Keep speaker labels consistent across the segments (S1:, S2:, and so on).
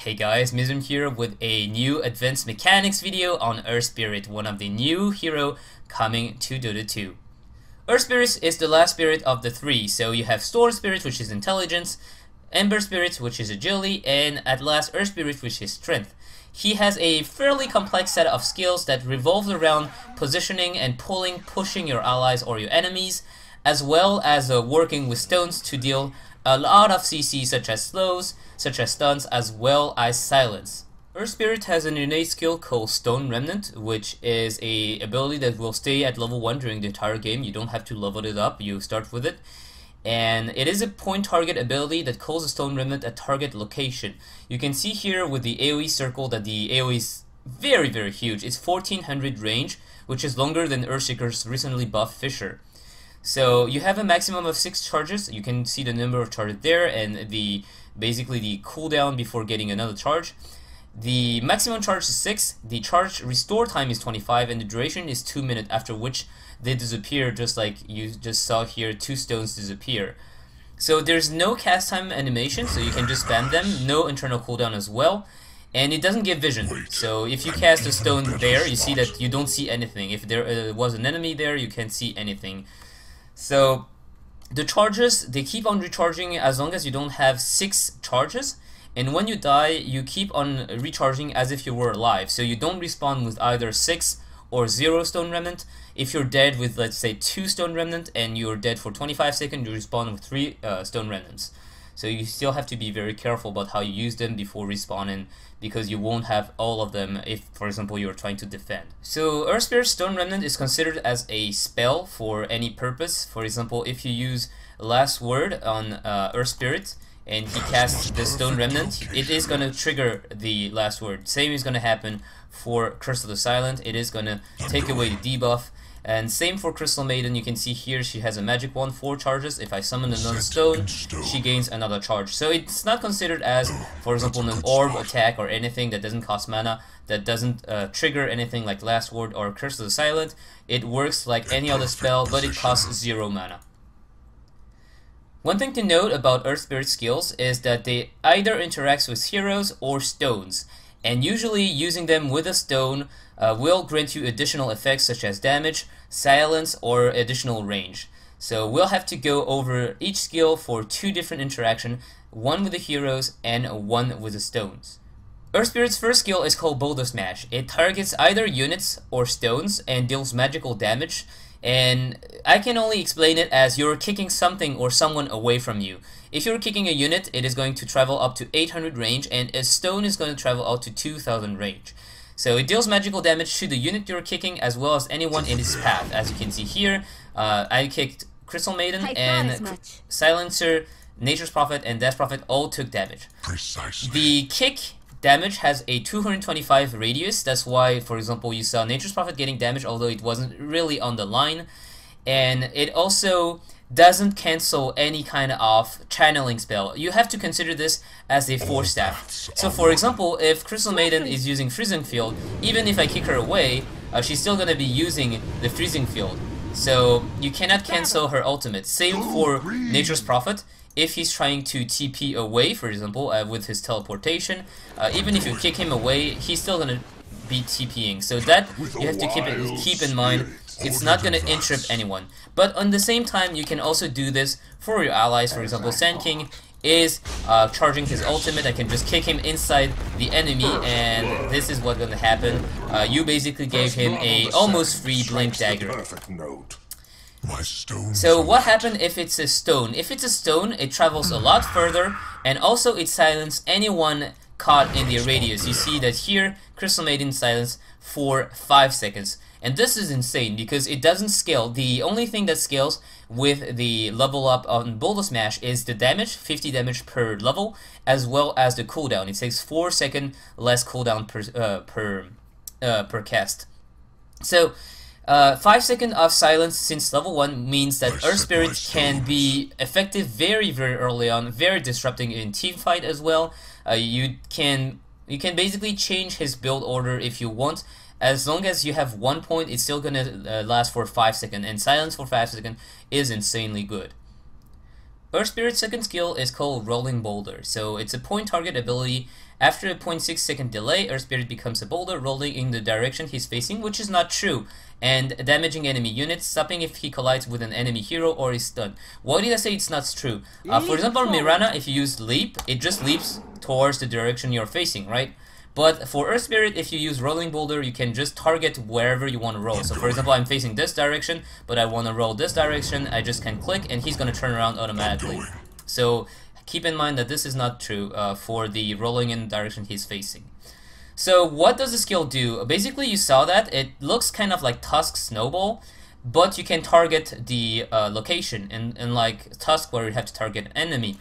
S1: Hey guys, Myzzrym here with a new advanced mechanics video on Earth Spirit, one of the new hero coming to Dota 2. Earth Spirit is the last spirit of the three, so you have Storm Spirit, which is intelligence, Ember Spirit, which is agility, and at last Earth Spirit, which is strength. He has a fairly complex set of skills that revolves around positioning and pushing your allies or your enemies, as well as working with stones to deal a lot of CC such as slows, such as stuns, as well as silence. Earth Spirit has an innate skill called Stone Remnant, which is a ability that will stay at level 1 during the entire game. You don't have to level it up, you start with it. And it is a point target ability that calls a Stone Remnant at target location. You can see here with the AoE circle that the AoE is very huge. It's 1400 range, which is longer than Earthshaker's recently buffed Fisher. So you have a maximum of 6 charges. You can see the number of charges there and basically the cooldown before getting another charge. The maximum charge is 6, the charge restore time is 25, and the duration is 2 minutes, after which they disappear, just like you just saw here, 2 stones disappear. So there's no cast time animation, so you can just spam them, no internal cooldown as well, and it doesn't give vision. So if you cast a stone there, you see that you don't see anything. If there was an enemy there, you can't see anything. So the charges, they keep on recharging as long as you don't have 6 charges, and when you die you keep on recharging as if you were alive, so you don't respawn with either 6 or 0 stone remnant. If you're dead with, let's say, 2 stone remnant and you're dead for 25 seconds, you respawn with 3 stone remnants. So you still have to be very careful about how you use them before respawning, because you won't have all of them if, for example, you're trying to defend. So Earth Spirit's Stone Remnant is considered as a spell for any purpose. For example, if you use Last Word on Earth Spirit and he casts the Stone Remnant, it is going to trigger the Last Word. Same is going to happen for Curse of the Silent. It is going to take away the debuff. And same for Crystal Maiden. You can see here she has a magic wand, 4 charges. If I summon another stone, she gains another charge. So it's not considered as, for example, an orb attack or anything that doesn't cost mana, that doesn't trigger anything like Last Word or Curse of the Silent. It works like any other spell, but it costs 0 mana. One thing to note about Earth Spirit skills is that they either interact with heroes or stones, and usually using them with a stone will grant you additional effects such as damage, silence, or additional range. So we'll have to go over each skill for 2 different interactions, one with the heroes and one with the stones. Earth Spirit's first skill is called Boulder Smash. It targets either units or stones and deals magical damage, and I can only explain it as you're kicking something or someone away from you. If you're kicking a unit, it is going to travel up to 800 range, and a stone is going to travel out to 2000 range. So it deals magical damage to the unit you're kicking as well as anyone in its path. As you can see here, I kicked Crystal Maiden, and Silencer, Nature's Prophet, and Death Prophet all took damage.
S2: Precisely.
S1: The kick damage has a 225 radius. That's why, for example, you saw Nature's Prophet getting damage, although it wasn't really on the line. And it also doesn't cancel any kind of channeling spell. You have to consider this as a force staff. So for example, if Crystal Maiden is using Freezing Field, even if I kick her away, she's still going to be using the Freezing Field. So you cannot cancel her ultimate. Same for Nature's Prophet. If he's trying to TP away, for example, with his teleportation, even if you kick him away, he's still going to be TPing. So that you have to keep in mind. It's not going to interrupt anyone. But on the same time, you can also do this for your allies. For example, Sand King is charging his ultimate. I can just kick him inside the enemy, and this is what's going to happen. You basically gave him a almost free Blink Dagger. So what happens if it's a stone? If it's a stone, it travels a lot further, and also it silences anyone caught in the radius. You see that here, Crystal Maiden silenced for 5 seconds. And this is insane because it doesn't scale. The only thing that scales with the level up on Boulder Smash is the damage, 50 damage per level, as well as the cooldown. It takes 4 seconds less cooldown per cast. So 5 seconds of silence since level 1 means that Earth Spirit can be effective very early on, very disrupting in team fight as well. You can basically change his build order if you want. As long as you have 1 point, it's still gonna last for 5 seconds, and silence for 5 seconds is insanely good. Earth Spirit's second skill is called Rolling Boulder. So it's a point target ability. After a 0.6-second delay, Earth Spirit becomes a boulder rolling in the direction he's facing, which is not true, and damaging enemy units, stopping if he collides with an enemy hero or is stunned. Why did I say it's not true? For example, Mirana, if you use Leap, it just leaps towards the direction you're facing, right? But for Earth Spirit, if you use Rolling Boulder, you can just target wherever you want to roll. So for example, I'm facing this direction, but I want to roll this direction, I just can click and he's going to turn around automatically. So keep in mind that this is not true for the rolling in the direction he's facing. So what does the skill do? Basically, you saw that it looks kind of like Tusk Snowball, but you can target the location. And like Tusk, where you have to target an enemy,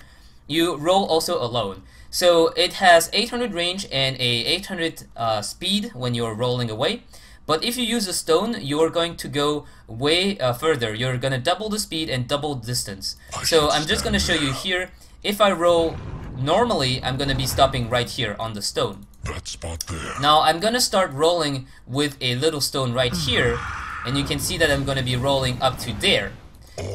S1: you roll also alone. So it has 800 range and a 800 speed when you're rolling away. But if you use a stone, you're going to go way further. You're going to double the speed and double the distance. So I'm just going to show you here. If I roll normally, I'm going to be stopping right here on the stone.
S2: That spot there.
S1: Now I'm going to start rolling with a little stone right here. And you can see that I'm going to be rolling up to there.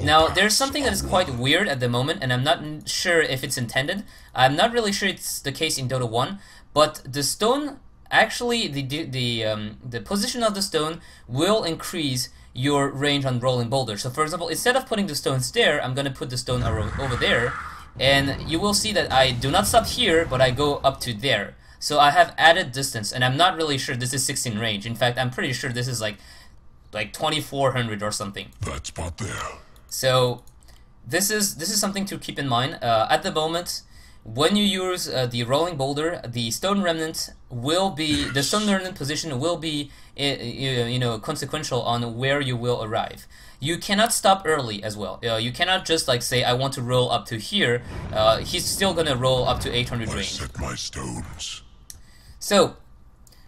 S1: Now, there's something that is quite weird at the moment, and I'm not sure if it's intended. I'm not really sure it's the case in Dota 1, but the stone, actually, the position of the stone will increase your range on rolling boulder. So, for example, instead of putting the stones there, I'm going to put the stone over there, and you will see that I do not stop here, but I go up to there. So I have added distance, and I'm not really sure this is 16 range. In fact, I'm pretty sure this is like 2400 or something.
S2: That spot there.
S1: So this is something to keep in mind. At the moment, when you use the rolling boulder, the stone remnant will be the stone remnant position will be consequential on where you will arrive. You cannot stop early as well. You cannot just like say I want to roll up to here. He's still gonna roll up to 800 range.
S2: Set my stones.
S1: So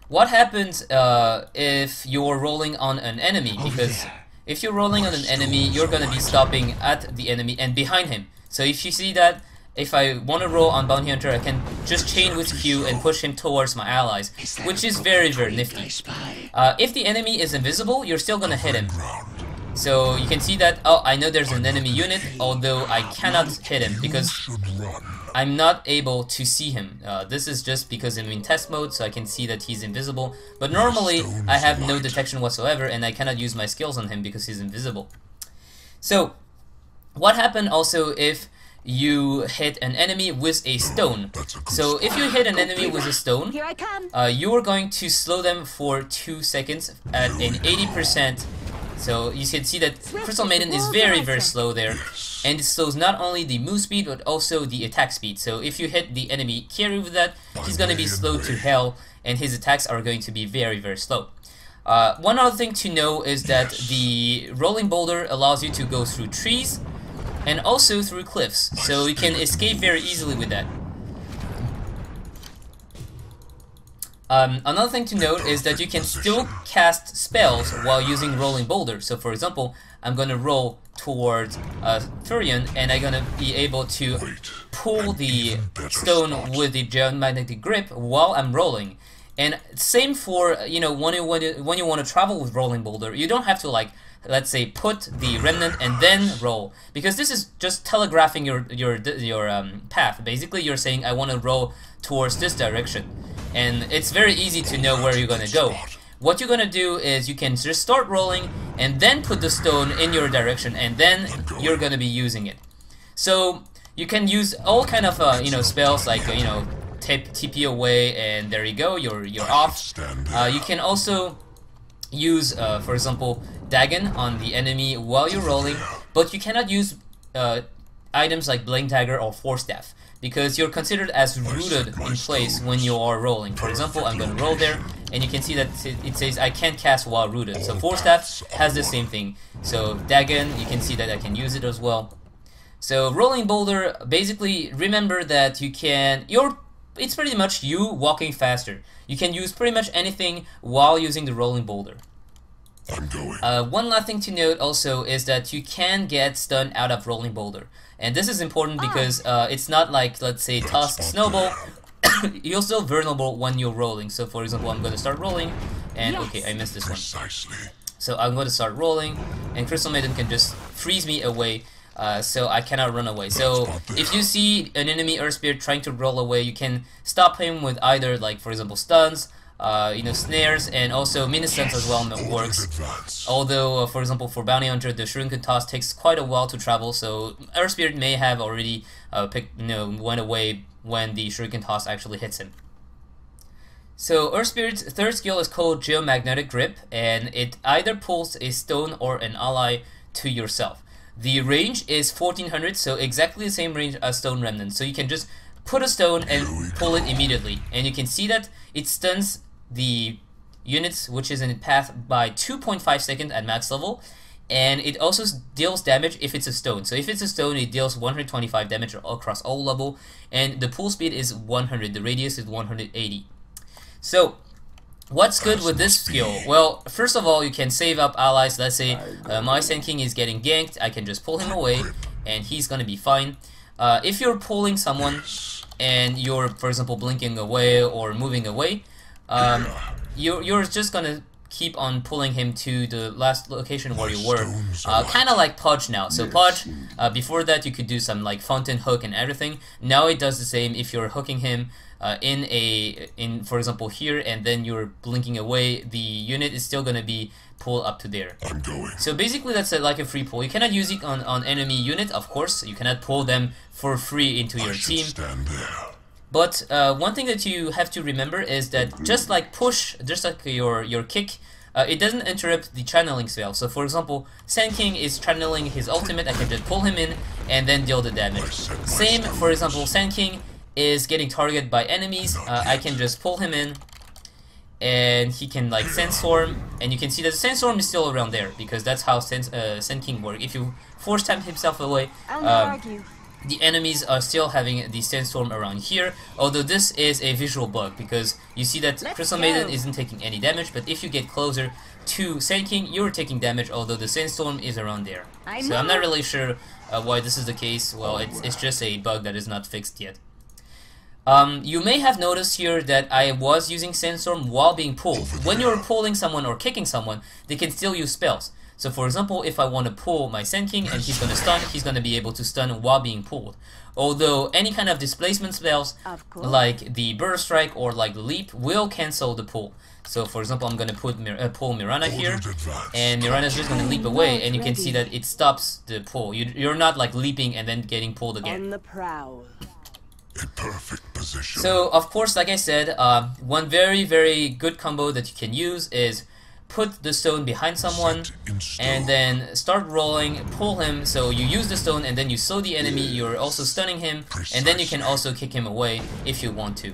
S1: what happens if you're rolling on an enemy? Because if you're rolling on an enemy, you're going to be stopping at the enemy and behind him. So if you see that, if I want to roll on Bounty Hunter, I can just chain with Q and push him towards my allies, which is very, very nifty. If the enemy is invisible, you're still going to hit him. So you can see that, oh, I know there's an enemy unit, although I cannot hit him because I'm not able to see him. This is just because I'm in test mode, so I can see that he's invisible. But normally, I have no detection whatsoever, and I cannot use my skills on him because he's invisible. So, what happened also if you hit an enemy with a stone? So, if you hit an enemy with a stone, you are going to slow them for 2 seconds at an 80%. So you can see that Crystal Maiden is very, very slow there, and it slows not only the move speed but also the attack speed. So if you hit the enemy carry with that, he's going to be slowed to hell, and his attacks are going to be very, very slow. One other thing to know is that the rolling boulder allows you to go through trees and also through cliffs, so you can escape very easily with that. Another thing to note is that you can still cast spells while using Rolling Boulder. So for example, I'm going to roll towards Furion, and I'm going to be able to pull the stone with the Geomagnetic Grip while I'm rolling. And same for, when you want to travel with Rolling Boulder, you don't have to, like, let's say, put the Remnant and then roll, because this is just telegraphing your path. Basically, you're saying, I want to roll towards this direction. And it's very easy to know where you're gonna go. What you're gonna do is you can just start rolling and then put the stone in your direction, and then you're gonna be using it. So you can use all kind of spells like TP away, and there you go, you're off. You can also use for example Dagon on the enemy while you're rolling, but you cannot use items like Blink Dagger or Force Staff, because you're considered as rooted in place when you are rolling. For example, I'm going to roll there, and you can see that it says I can't cast while rooted. So Force Staff has the same thing. So Dagon, you can see that I can use it as well. So Rolling Boulder, basically remember that it's pretty much you walking faster. You can use pretty much anything while using the Rolling Boulder.
S2: I'm going.
S1: One last thing to note also is that you can get stunned out of Rolling Boulder. And this is important because it's not like, let's say, Tusk Snowball. You're still vulnerable when you're rolling. So for example, I'm going to start rolling, and okay, I missed this one.
S2: Precisely.
S1: So I'm going to start rolling, and Crystal Maiden can just freeze me away so I cannot run away. So if you see an enemy Earth Spirit trying to roll away, you can stop him with either, like, for example, stuns, you know, snares, and also mini stuns as well works. Although, for example, for Bounty Hunter, the Shuriken Toss takes quite a while to travel, so Earth Spirit may have already went away when the Shuriken Toss actually hits him. So Earth Spirit's third skill is called Geomagnetic Grip, and it either pulls a stone or an ally to yourself. The range is 1400, so exactly the same range as Stone Remnant. So you can just put a stone and pull it immediately, and you can see that it stuns the units which is in path by 2.5 seconds at max level, and it also deals damage if it's a stone. So if it's a stone, it deals 125 damage across all level, and the pull speed is 100, the radius is 180. So what's good with this skill? Well, first of all, you can save up allies. Let's say my Sand King is getting ganked, I can just pull him away and he's gonna be fine. If you're pulling someone and you're, for example, blinking away or moving away, you're just gonna keep on pulling him to the last location where you were. Kind of like Podge now. So Podge, before that you could do some like fountain hook and everything. Now it does the same. If you're hooking him in for example here, and then you're blinking away, the unit is still gonna be pulled up to there.
S2: I'm going.
S1: So basically that's like a free pull. You cannot use it on enemy unit, of course. You cannot pull them for free into your team.
S2: Stand there.
S1: But one thing that you have to remember is that just like push, just like your kick, it doesn't interrupt the channeling spell. So for example, Sand King is channeling his ultimate, I can just pull him in and then deal the damage. Same, for example, Sand King is getting targeted by enemies, I can just pull him in and he can like Sandstorm, and you can see that the Sandstorm is still around there because that's how Sand King works. If you force tap himself away, the enemies are still having the Sandstorm around here, although this is a visual bug because you see that Crystal Maiden isn't taking any damage, but if you get closer to Sand King, you're taking damage, although the Sandstorm is around there. So I'm not really sure why this is the case. Well, it's just a bug that is not fixed yet. You may have noticed here that I was using Sandstorm while being pulled. When you're pulling someone or kicking someone, they can still use spells. So for example, if I want to pull my Sand King and he's going to stun, he's going to be able to stun while being pulled. Although any kind of displacement spells, like the Burst Strike or like the Leap, will cancel the pull. So for example, I'm going to pull Mirana here, and Mirana's just going to leap away, and you can see that it stops the pull. You're not like leaping and then getting pulled again.
S3: On the prowl.
S2: In perfect position.
S1: So of course, like I said, one very good combo that you can use is put the stone behind someone and then start rolling, pull him, so you use the stone and then you slow the enemy, you're also stunning him, and then you can also kick him away if you want to.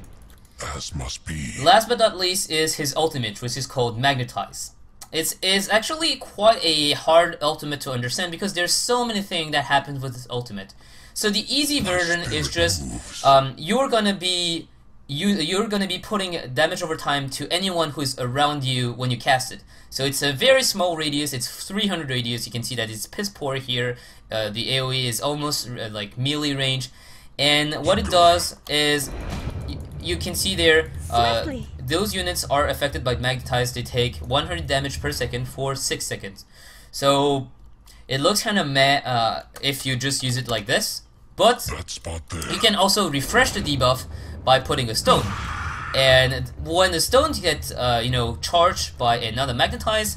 S2: As must be.
S1: Last but not least is his ultimate, which is called Magnetize. It's actually quite a hard ultimate to understand because there's so many things that happen with this ultimate. So the easy version is just you're gonna be putting damage over time to anyone who's around you when you cast it. So it's a very small radius, it's 300 radius, you can see that it's piss poor here, the AoE is almost like melee range, and what it does is, you can see there, those units are affected by Magnetize, they take 100 damage per second for 6 seconds. So it looks kind of meh if you just use it like this, but you can also refresh the debuff by putting a stone. And when the stones get charged by another Magnetize,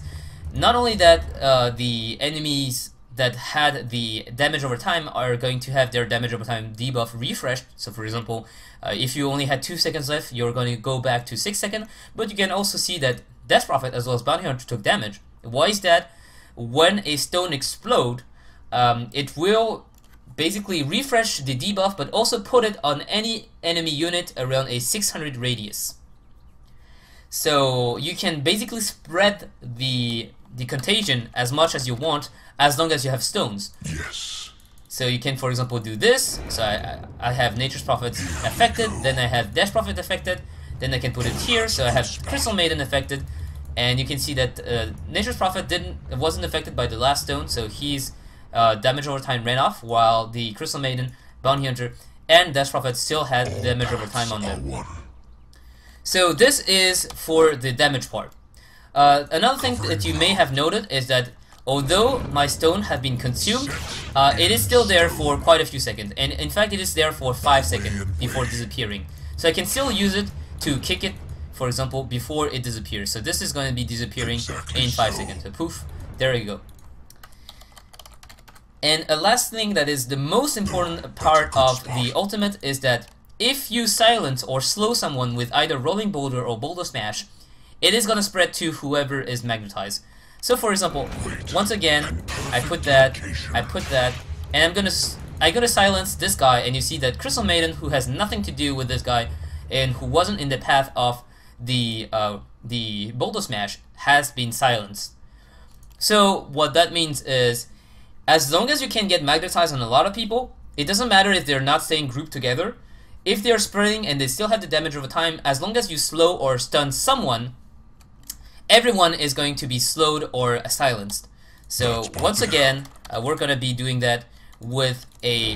S1: not only that, the enemies that had the damage over time are going to have their damage over time debuff refreshed. So for example, if you only had 2 seconds left, you're going to go back to 6 seconds, but you can also see that Death Prophet as well as Bounty Hunter took damage. Why is that? When a stone explodes, it will basically refresh the debuff, but also put it on any enemy unit around a 600 radius. So you can basically spread the contagion as much as you want, as long as you have stones.
S2: Yes.
S1: So you can, for example, do this. So I have Nature's Prophet affected, then I have Death Prophet affected, then I can put it here, so I have Crystal Maiden affected, and you can see that Nature's Prophet wasn't affected by the last stone, so he's damage over time ran off, while the Crystal Maiden, Bounty Hunter, and Death Prophet still had damage over time on them. So this is for the damage part. Another thing that you may have noted is that although my stone have been consumed, it is still there for quite a few seconds, and in fact it is there for 5 seconds before disappearing. So I can still use it to kick it, for example, before it disappears. So this is going to be disappearing in 5 seconds. So poof, there you go. And a last thing that is the most important part of the ultimate is that if you silence or slow someone with either Rolling Boulder or Boulder Smash, it is going to spread to whoever is magnetized. So for example, once again, I put that, and I'm gonna silence this guy, and you see that Crystal Maiden, who has nothing to do with this guy, and who wasn't in the path of the Boulder Smash, has been silenced. So what that means is, as long as you can get magnetized on a lot of people, it doesn't matter if they're not staying grouped together. If they're spreading and they still have the damage over time, as long as you slow or stun someone, everyone is going to be slowed or silenced. So once again, we're going to be doing that with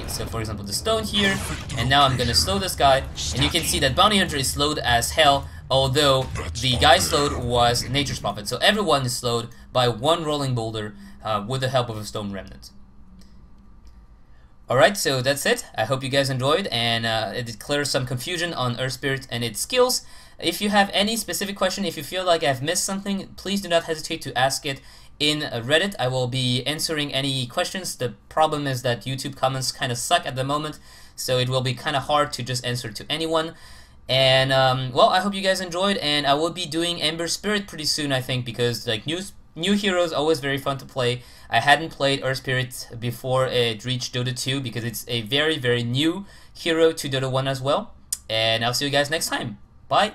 S1: so for example the stone here, and now I'm going to slow this guy, and you can see that Bounty Hunter is slowed as hell, although the guy slowed was Nature's Prophet. So everyone is slowed by one Rolling Boulder with the help of a Stone Remnant. Alright, so that's it. I hope you guys enjoyed, and it clears some confusion on Earth Spirit and its skills. If you have any specific question, if you feel like I've missed something, please do not hesitate to ask it in Reddit. I will be answering any questions. The problem is that YouTube comments kind of suck at the moment, so it will be kind of hard to just answer to anyone. And well, I hope you guys enjoyed, and I will be doing Ember Spirit pretty soon, I think, because like new heroes always very fun to play. I hadn't played Earth Spirit before it reached Dota 2 because it's a very new hero to Dota 1 as well. And I'll see you guys next time. Bye!